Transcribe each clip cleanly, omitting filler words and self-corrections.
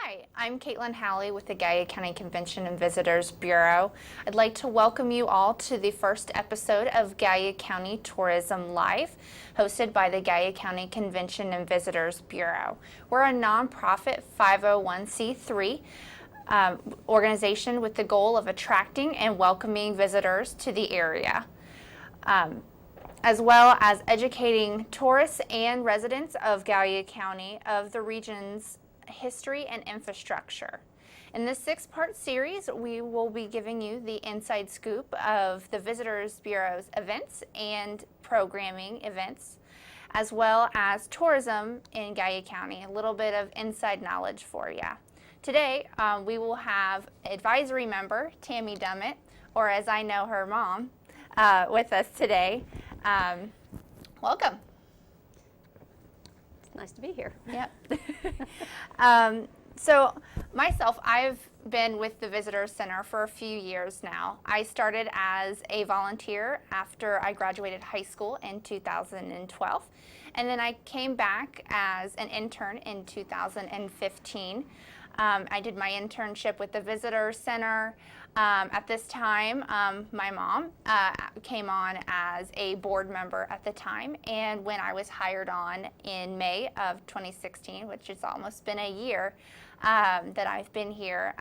Hi, I'm Kaitlynn Halley with the GALLIA County Convention and Visitors Bureau. I'd like to welcome you all to the first episode of GALLIA County Tourism Live, hosted by the GALLIA County Convention and Visitors Bureau. We're a nonprofit 501c3 organization with the goal of attracting and welcoming visitors to the area, as well as educating tourists and residents of GALLIA County of the region's history and infrastructure. In this 6-part series, we will be giving you the inside scoop of the Visitors Bureau's events and programming events, as well as tourism in GALLIA County, a little bit of inside knowledge for you. Today, we will have advisory member Tammy Dummett, or as I know her, Mom, with us today. Welcome. Nice to be here. Yep. So myself, I've been with the Visitor Center for a few years now. I started as a volunteer after I graduated high school in 2012, and then I came back as an intern in 2015. I did my internship with the Visitor Center. At this time, my mom came on as a board member at the time, and when I was hired on in May of 2016, which has almost been a year that I've been here,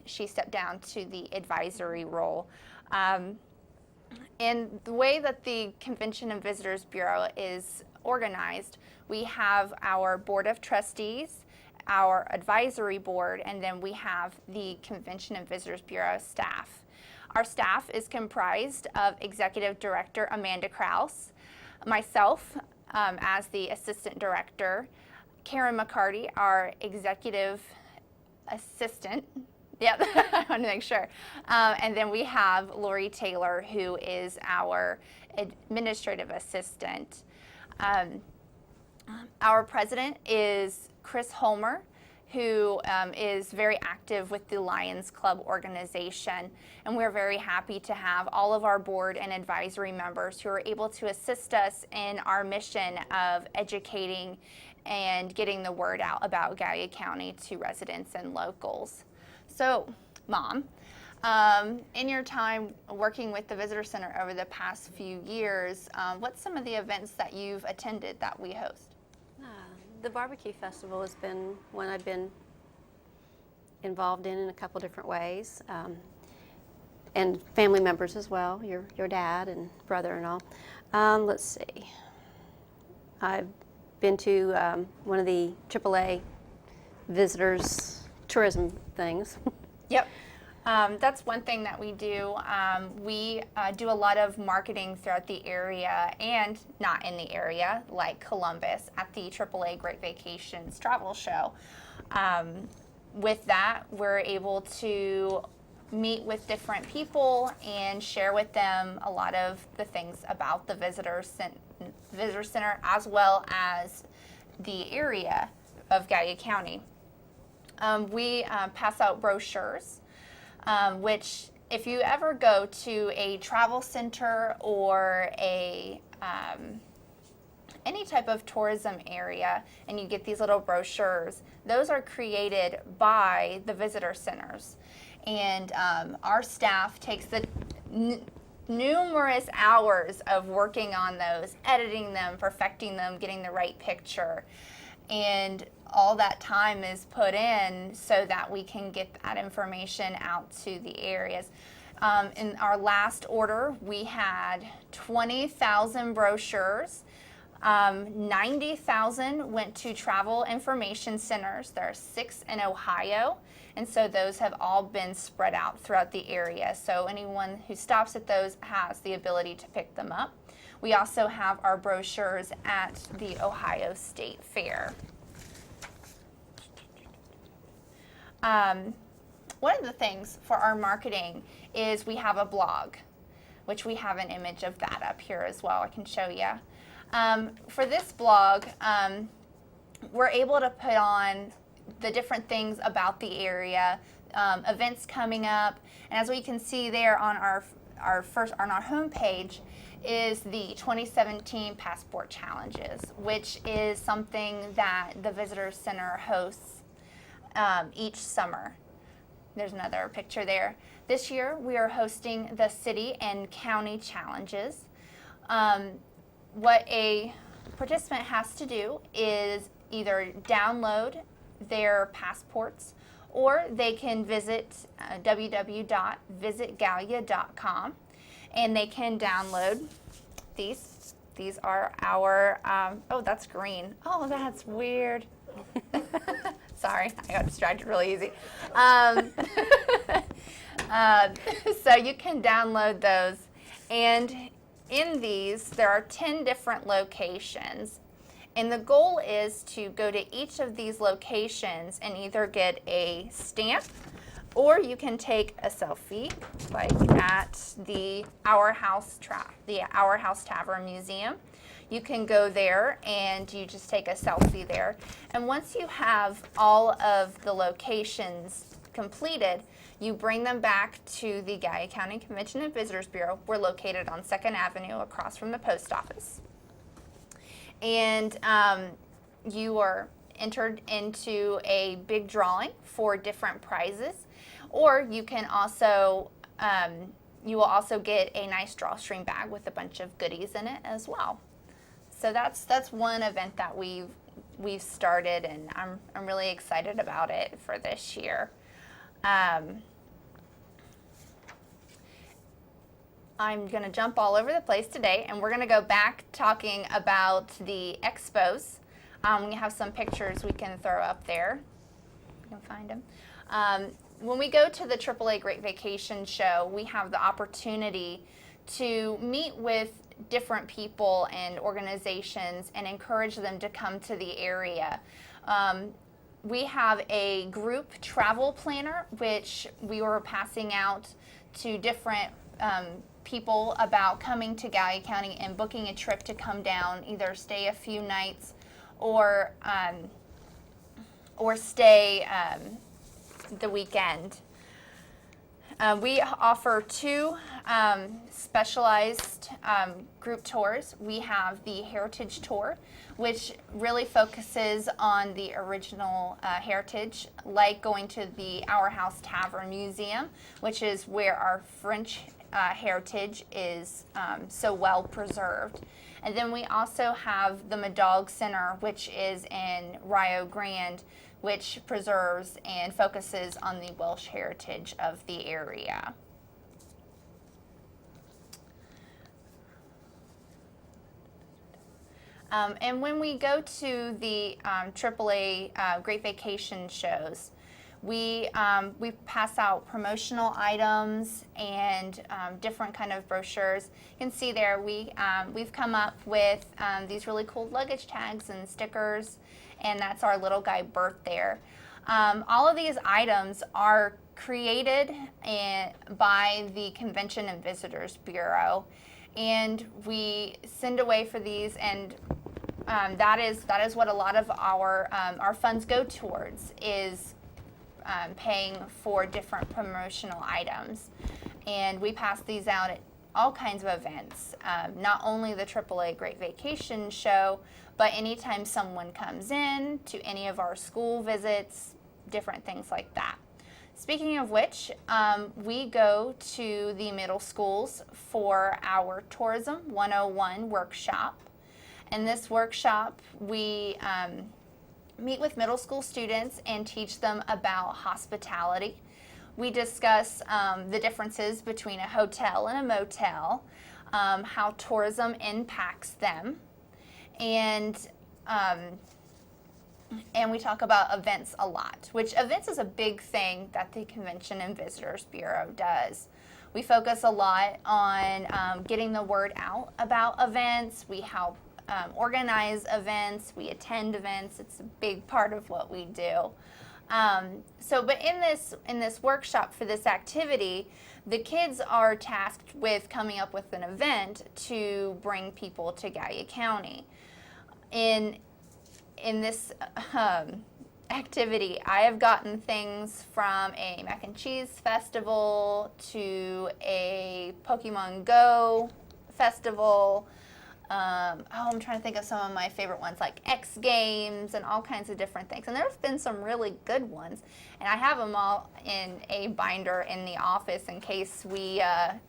she stepped down to the advisory role. And the way that the Convention and Visitors Bureau is organized, we have our Board of Trustees, our advisory board, and then we have the Convention and Visitors Bureau staff. Our staff is comprised of Executive Director Amanda Krause, myself as the Assistant Director, Karen McCarty, our Executive Assistant. Yep, I want to make sure. And then we have Lori Taylor, who is our Administrative Assistant. Our president is Chris Holmer, who is very active with the Lions Club organization, and we're very happy to have all of our board and advisory members who are able to assist us in our mission of educating and getting the word out about GALLIA County to residents and locals. So, Mom, in your time working with the Visitor Center over the past few years, what's some of the events that you've attended that we host? The barbecue festival has been one I've been involved in a couple different ways, and family members as well, your dad and brother and all. Let's see. I've been to one of the AAA visitors tourism things. Yep. That's one thing that we do. We do a lot of marketing throughout the area and not in the area, like Columbus at the AAA Great Vacations Travel Show. With that, we're able to meet with different people and share with them a lot of the things about the Visitor Center as well as the area of GALLIA County. We pass out brochures, which if you ever go to a travel center or any type of tourism area and you get these little brochures, those are created by the visitor centers. And our staff takes the numerous hours of working on those, editing them, perfecting them, getting the right picture. And all that time is put in so that we can get that information out to the areas. In our last order, we had 20,000 brochures. 90,000 went to travel information centers. There are 6 in Ohio, and so those have all been spread out throughout the area. So anyone who stops at those has the ability to pick them up. We also have our brochures at the Ohio State Fair. One of the things for our marketing is we have a blog, which we have an image of that up here as well. I can show you. For this blog, we're able to put on the different things about the area, events coming up, and as we can see there on our homepage is the 2017 Passport Challenges, which is something that the Visitor Center hosts each summer. There's another picture there. This year we are hosting the City and County Challenges. What a participant has to do is either download their passports, or they can visit www.visitgallia.com, and they can download these. These are our, oh, that's green. Oh, that's weird. Sorry, I got distracted really easy. So you can download those, and in these there are 10 different locations, and the goal is to go to each of these locations and either get a stamp, or you can take a selfie, like at the Our House Tavern Museum. You can go there and you just take a selfie there. And once you have all of the locations completed, you bring them back to the Gallia County Convention and Visitors Bureau. We're located on 2nd Avenue across from the post office. And you are entered into a big drawing for different prizes, or you can also, you will also get a nice drawstring bag with a bunch of goodies in it as well. So that's one event that we've started, and I'm really excited about it for this year. I'm going to jump all over the place today, and we're going to go back talking about the expos. We have some pictures we can throw up there. You can find them. When we go to the AAA Great Vacation Show, we have the opportunity to meet with different people and organizations and encourage them to come to the area. We have a group travel planner, which we were passing out to different people about coming to Gallia County and booking a trip to come down, either stay a few nights or stay the weekend. We offer 2 specialized group tours. We have the Heritage Tour, which really focuses on the original heritage, like going to the Our House Tavern Museum, which is where our French heritage is so well preserved. And then we also have the Madog Center, which is in Rio Grande, which preserves and focuses on the Welsh heritage of the area. And when we go to the AAA Great Vacation shows, we pass out promotional items and different kind of brochures. You can see there we've come up with these really cool luggage tags and stickers, and that's our little guy Bert there. All of these items are created by the Convention and Visitors Bureau, and we send away for these, and that is what a lot of our funds go towards, is paying for different promotional items. And we pass these out at all kinds of events, not only the AAA Great Vacation Show, but anytime someone comes in to any of our school visits, different things like that. Speaking of which, we go to the middle schools for our Tourism 101 workshop. In this workshop, we meet with middle school students and teach them about hospitality. We discuss the differences between a hotel and a motel, how tourism impacts them, and we talk about events a lot, which events is a big thing that the Convention and Visitors Bureau does. We focus a lot on getting the word out about events. We help organize events, we attend events. It's a big part of what we do. But in this workshop for this activity, the kids are tasked with coming up with an event to bring people to Gallia County. In this activity, I have gotten things from a mac and cheese festival to a Pokemon Go festival. I'm trying to think of some of my favorite ones, like X Games and all kinds of different things. And there's been some really good ones. And I have them all in a binder in the office in case we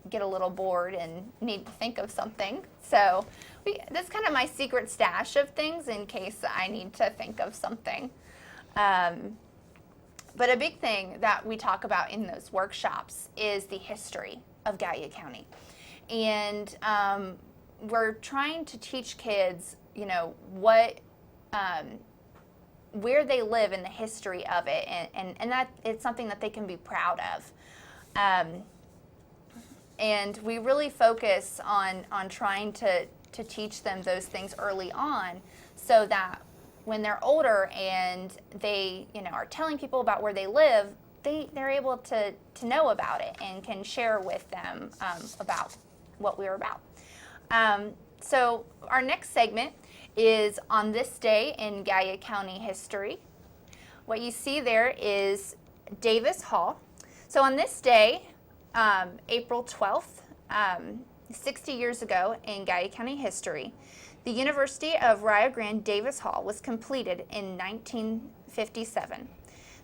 get a little bored and need to think of something. So that's kind of my secret stash of things in case I need to think of something. But a big thing that we talk about in those workshops is the history of Gallia County. And we're trying to teach kids, what, where they live in the history of it, and that it's something that they can be proud of. And we really focus on trying to teach them those things early on, so that when they're older and they, are telling people about where they live, they're able to know about it and can share with them about what we're about. So our next segment is on this day in Gallia County history. What you see there is Davis Hall. So on this day, April 12th, 60 years ago in Gallia County history, the University of Rio Grande Davis Hall was completed in 1957.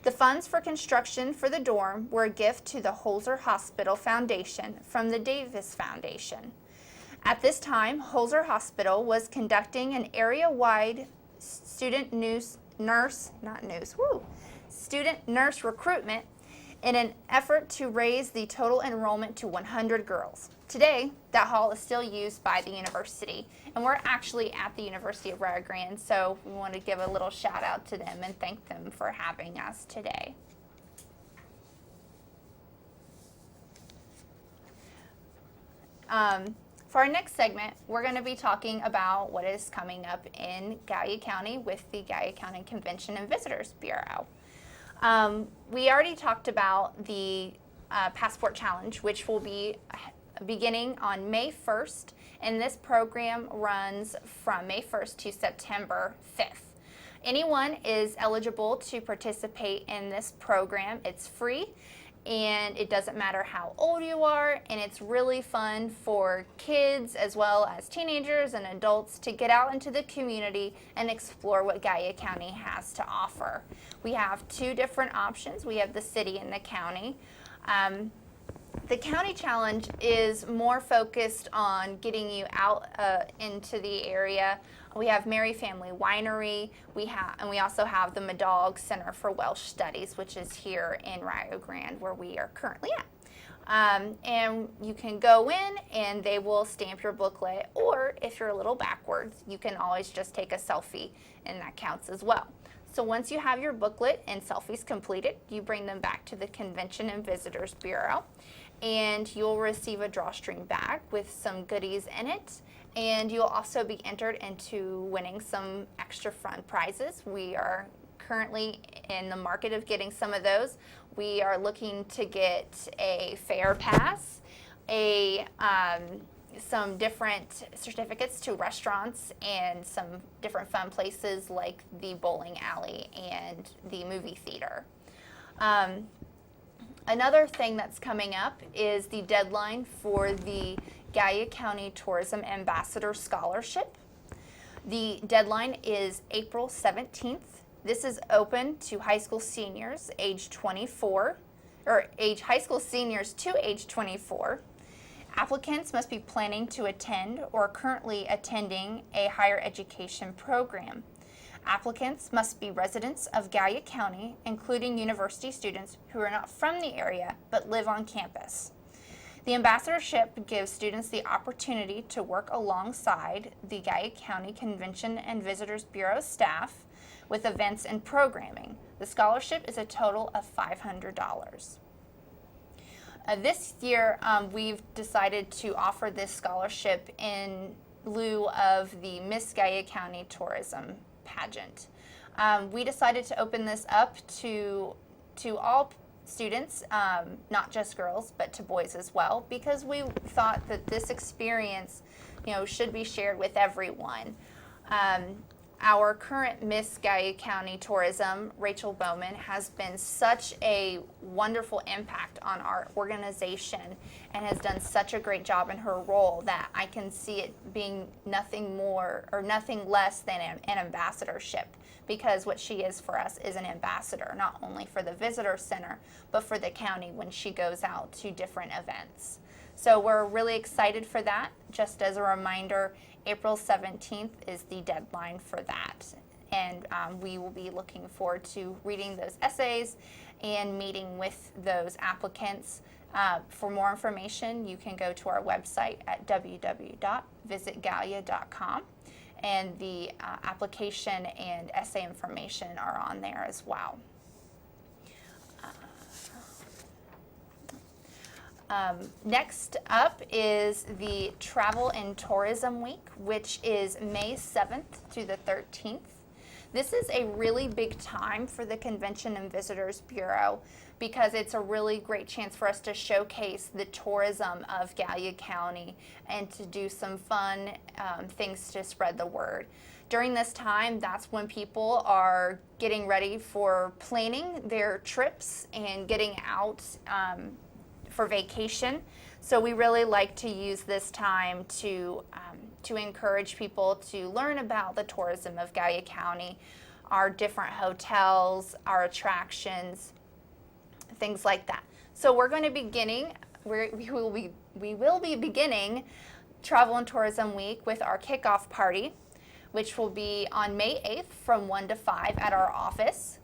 The funds for construction for the dorm were a gift to the Holzer Hospital Foundation from the Davis Foundation. At this time, Holzer Hospital was conducting an area-wide student nurse recruitment in an effort to raise the total enrollment to 100 girls. Today, that hall is still used by the university, and we're actually at the University of Rio Grande, so we want to give a little shout out to them and thank them for having us today. For our next segment, we're going to be talking about what is coming up in Gallia County with the Gallia County Convention and Visitors Bureau. We already talked about the Passport Challenge, which will be beginning on May 1st, and this program runs from May 1st to September 5th. Anyone is eligible to participate in this program. It's free, and it doesn't matter how old you are, and it's really fun for kids as well as teenagers and adults to get out into the community and explore what Gallia County has to offer. We have two different options. We have the city and the county. The County Challenge is more focused on getting you out into the area. We have Mary Family Winery, and we also have the Madog Center for Welsh Studies, which is here in Rio Grande, where we are currently at. And you can go in and they will stamp your booklet, or if you're a little backwards, you can always just take a selfie, and that counts as well. So once you have your booklet and selfies completed, you bring them back to the Convention and Visitors Bureau, and you'll receive a drawstring bag with some goodies in it, and you'll also be entered into winning some extra fun prizes. We are currently in the market of getting some of those. We are looking to get a fair pass, some different certificates to restaurants, and some different fun places like the bowling alley and the movie theater. Another thing that's coming up is the deadline for the Gallia County Tourism Ambassador Scholarship. The deadline is April 17th. This is open to high school seniors age 24, or high school seniors to age 24. Applicants must be planning to attend or currently attending a higher education program. Applicants must be residents of Gallia County, including university students who are not from the area but live on campus. The ambassadorship gives students the opportunity to work alongside the Gallia County Convention and Visitors Bureau staff with events and programming. The scholarship is a total of $500. This year, we've decided to offer this scholarship in lieu of the Miss Gallia County Tourism pageant. We decided to open this up to all students, not just girls, but to boys as well, because we thought that this experience, should be shared with everyone. our current Miss Gallia County Tourism, Rachel Bowman, has been such a wonderful impact on our organization and has done such a great job in her role that I can see it being nothing more or nothing less than an ambassadorship, because what she is for us is an ambassador, not only for the visitor center, but for the county when she goes out to different events. So we're really excited for that. Just as a reminder, April 17th is the deadline for that. And we will be looking forward to reading those essays and meeting with those applicants. For more information, you can go to our website at www.visitgallia.com, and the application and essay information are on there as well. Next up is the Travel and Tourism Week, which is May 7th to the 13th. This is a really big time for the Convention and Visitors Bureau because it's a really great chance for us to showcase the tourism of Gallia County and to do some fun things to spread the word. During this time, that's when people are getting ready for planning their trips and getting out for vacation. So we really like to use this time to encourage people to learn about the tourism of Gallia County, our different hotels, our attractions, things like that. So we're going to we will be beginning Travel and Tourism Week with our kickoff party, which will be on May 8th from 1 to 5 at our office.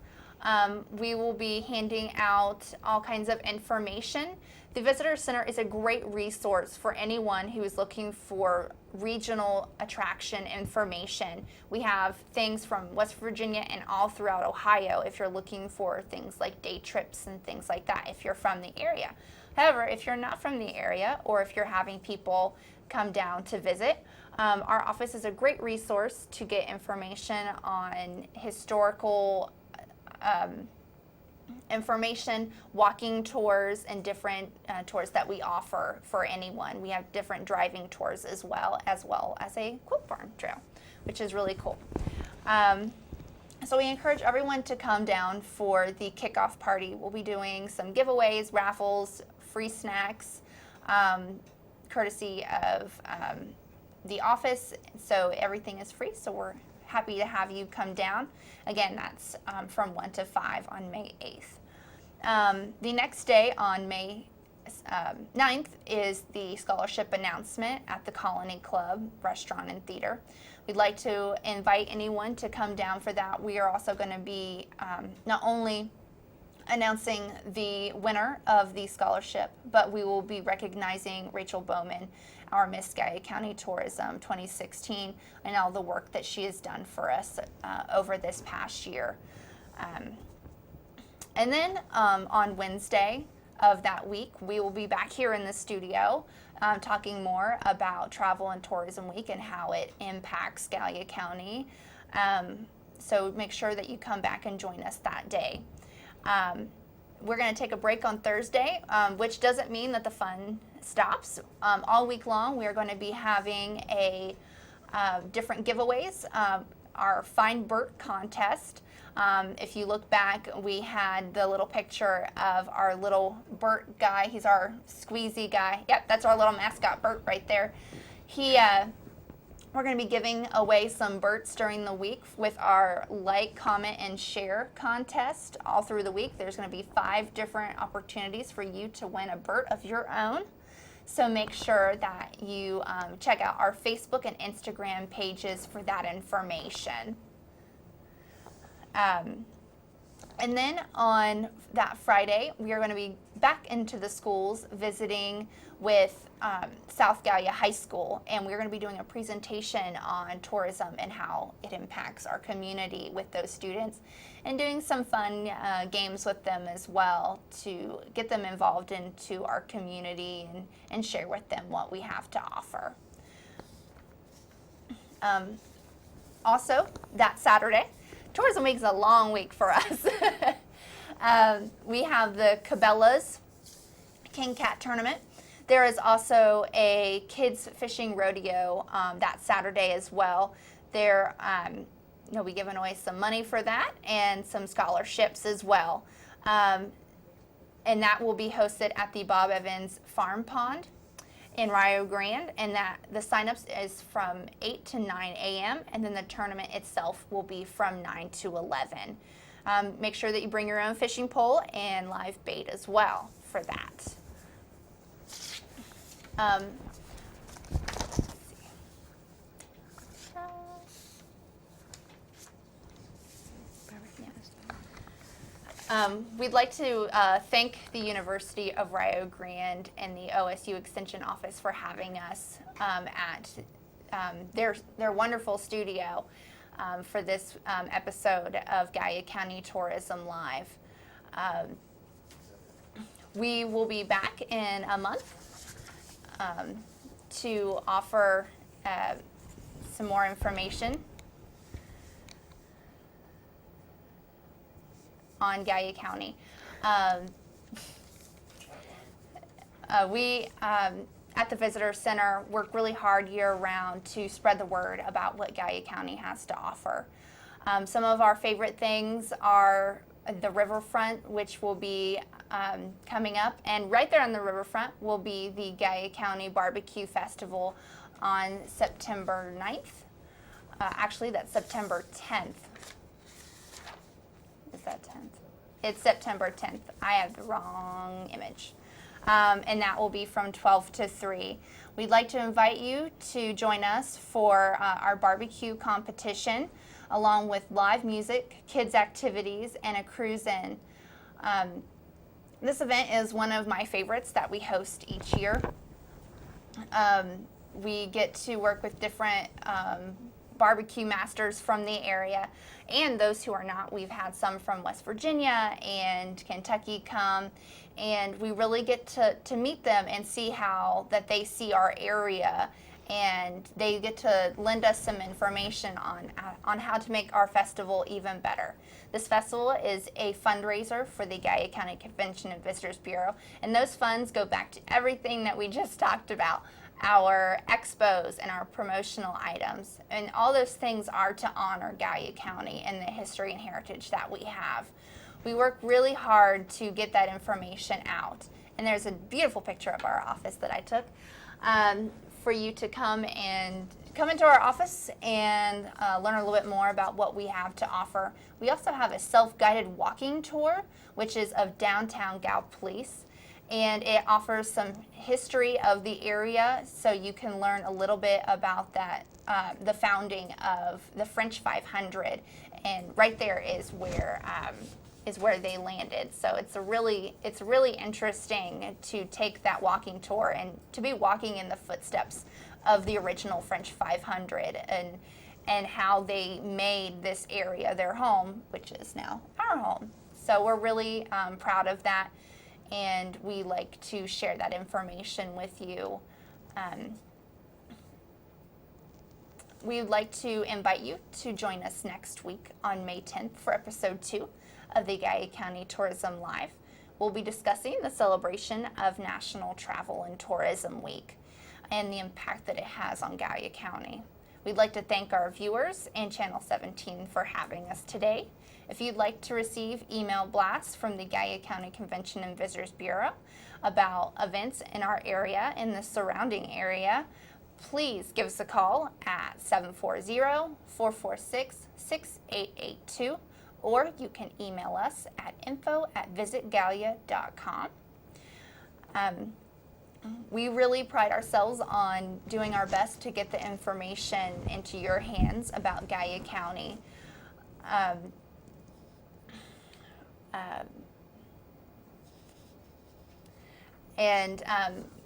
We will be handing out all kinds of information. The Visitor Center is a great resource for anyone who is looking for regional attraction information. We have things from West Virginia and all throughout Ohio if you're looking for things like day trips and things like that if you're from the area. However, if you're not from the area or if you're having people come down to visit, our office is a great resource to get information on historical information, walking tours, and different tours that we offer for anyone. We have different driving tours as well as a quilt farm trail, which is really cool. So we encourage everyone to come down for the kickoff party. We'll be doing some giveaways, raffles, free snacks, courtesy of the office. So everything is free, so we're happy to have you come down. Again, that's from 1 to 5 on May 8th. The next day on May 9th is the scholarship announcement at the Colony Club Restaurant and Theater. We'd like to invite anyone to come down for that. We are also going to be not only announcing the winner of the scholarship, but we will be recognizing Rachel Bowman, our Miss Gallia County Tourism 2016, and all the work that she has done for us over this past year. And then on Wednesday of that week, we will be back here in the studio talking more about Travel and Tourism Week and how it impacts Gallia County. So make sure that you come back and join us that day. We're going to take a break on Thursday, which doesn't mean that the fun stops. All week long, we are going to be having different giveaways. Our Find Bert contest. If you look back, we had the little picture of our little Bert guy. He's our squeezy guy. Yep, that's our little mascot, Bert, right there. We're going to be giving away some Berts during the week with our like, comment, and share contest all through the week. There's going to be 5 different opportunities for you to win a Bert of your own. So make sure that you check out our Facebook and Instagram pages for that information. And then on that Friday, we are going to be back into the schools visiting with South Gallia High School, and we're going to be doing a presentation on tourism and how it impacts our community with those students, and doing some fun games with them as well to get them involved into our community and share with them what we have to offer. Also, that Saturday, Tourism Week is a long week for us. We have the Cabela's King Cat Tournament. There is also a kids fishing rodeo that Saturday as well. You'll be giving away some money for that and some scholarships as well. And that will be hosted at the Bob Evans Farm Pond in Rio Grande, and that the signups is from 8 to 9 a.m. and then the tournament itself will be from 9 to 11. Make sure that you bring your own fishing pole and live bait as well for that. We'd like to thank the University of Rio Grande and the OSU Extension Office for having us at their wonderful studio for this episode of GALLIA County Tourism Live. We will be back in a month to offer some more information on GALLIA County. We at the Visitor Center work really hard year-round to spread the word about what GALLIA County has to offer. Some of our favorite things are the riverfront, which will be coming up, and right there on the riverfront will be the GALLIA County Barbecue Festival on September 9th. Actually, that's September 10th. Is that 10th? It's September 10th. I have the wrong image. And that will be from 12 to 3. We'd like to invite you to join us for our barbecue competition, along with live music, kids' activities, and a cruise-in. This event is one of my favorites that we host each year. We get to work with different barbecue masters from the area, and those who are not. We've had some from West Virginia and Kentucky come, and we really get to meet them and see how that they see our area, and they get to lend us some information on how to make our festival even better. This festival is a fundraiser for the GALLIA County Convention and Visitors Bureau, and those funds go back to everything that we just talked about, our expos and our promotional items, and all those things are to honor GALLIA County and the history and heritage that we have. We work really hard to get that information out, and there's a beautiful picture of our office that I took for you to come into our office and learn a little bit more about what we have to offer. We also have a self-guided walking tour, which is of downtown Gallipolis, and it offers some history of the area, so you can learn a little bit about that, the founding of the French 500, and right there is where they landed. So it's really interesting to take that walking tour and to be walking in the footsteps of the original French 500 and how they made this area their home, which is now our home. So we're really proud of that, and we like to share that information with you. We would like to invite you to join us next week on May 10th for episode 2 of the GALLIA County Tourism Live. We'll be discussing the celebration of National Travel and Tourism Week and the impact that it has on GALLIA County. We'd like to thank our viewers and Channel 17 for having us today. If you'd like to receive email blasts from the GALLIA County Convention and Visitors Bureau about events in our area and the surrounding area, please give us a call at 740-446-6882, or you can email us at info@visitgallia.com. We really pride ourselves on doing our best to get the information into your hands about GALLIA County.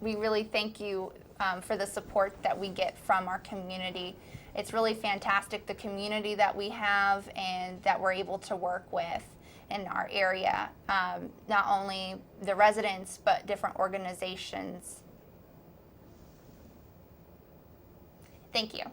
We really thank you for the support that we get from our community. It's really fantastic, the community that we have and that we're able to work with in our area, not only the residents, but different organizations. Thank you.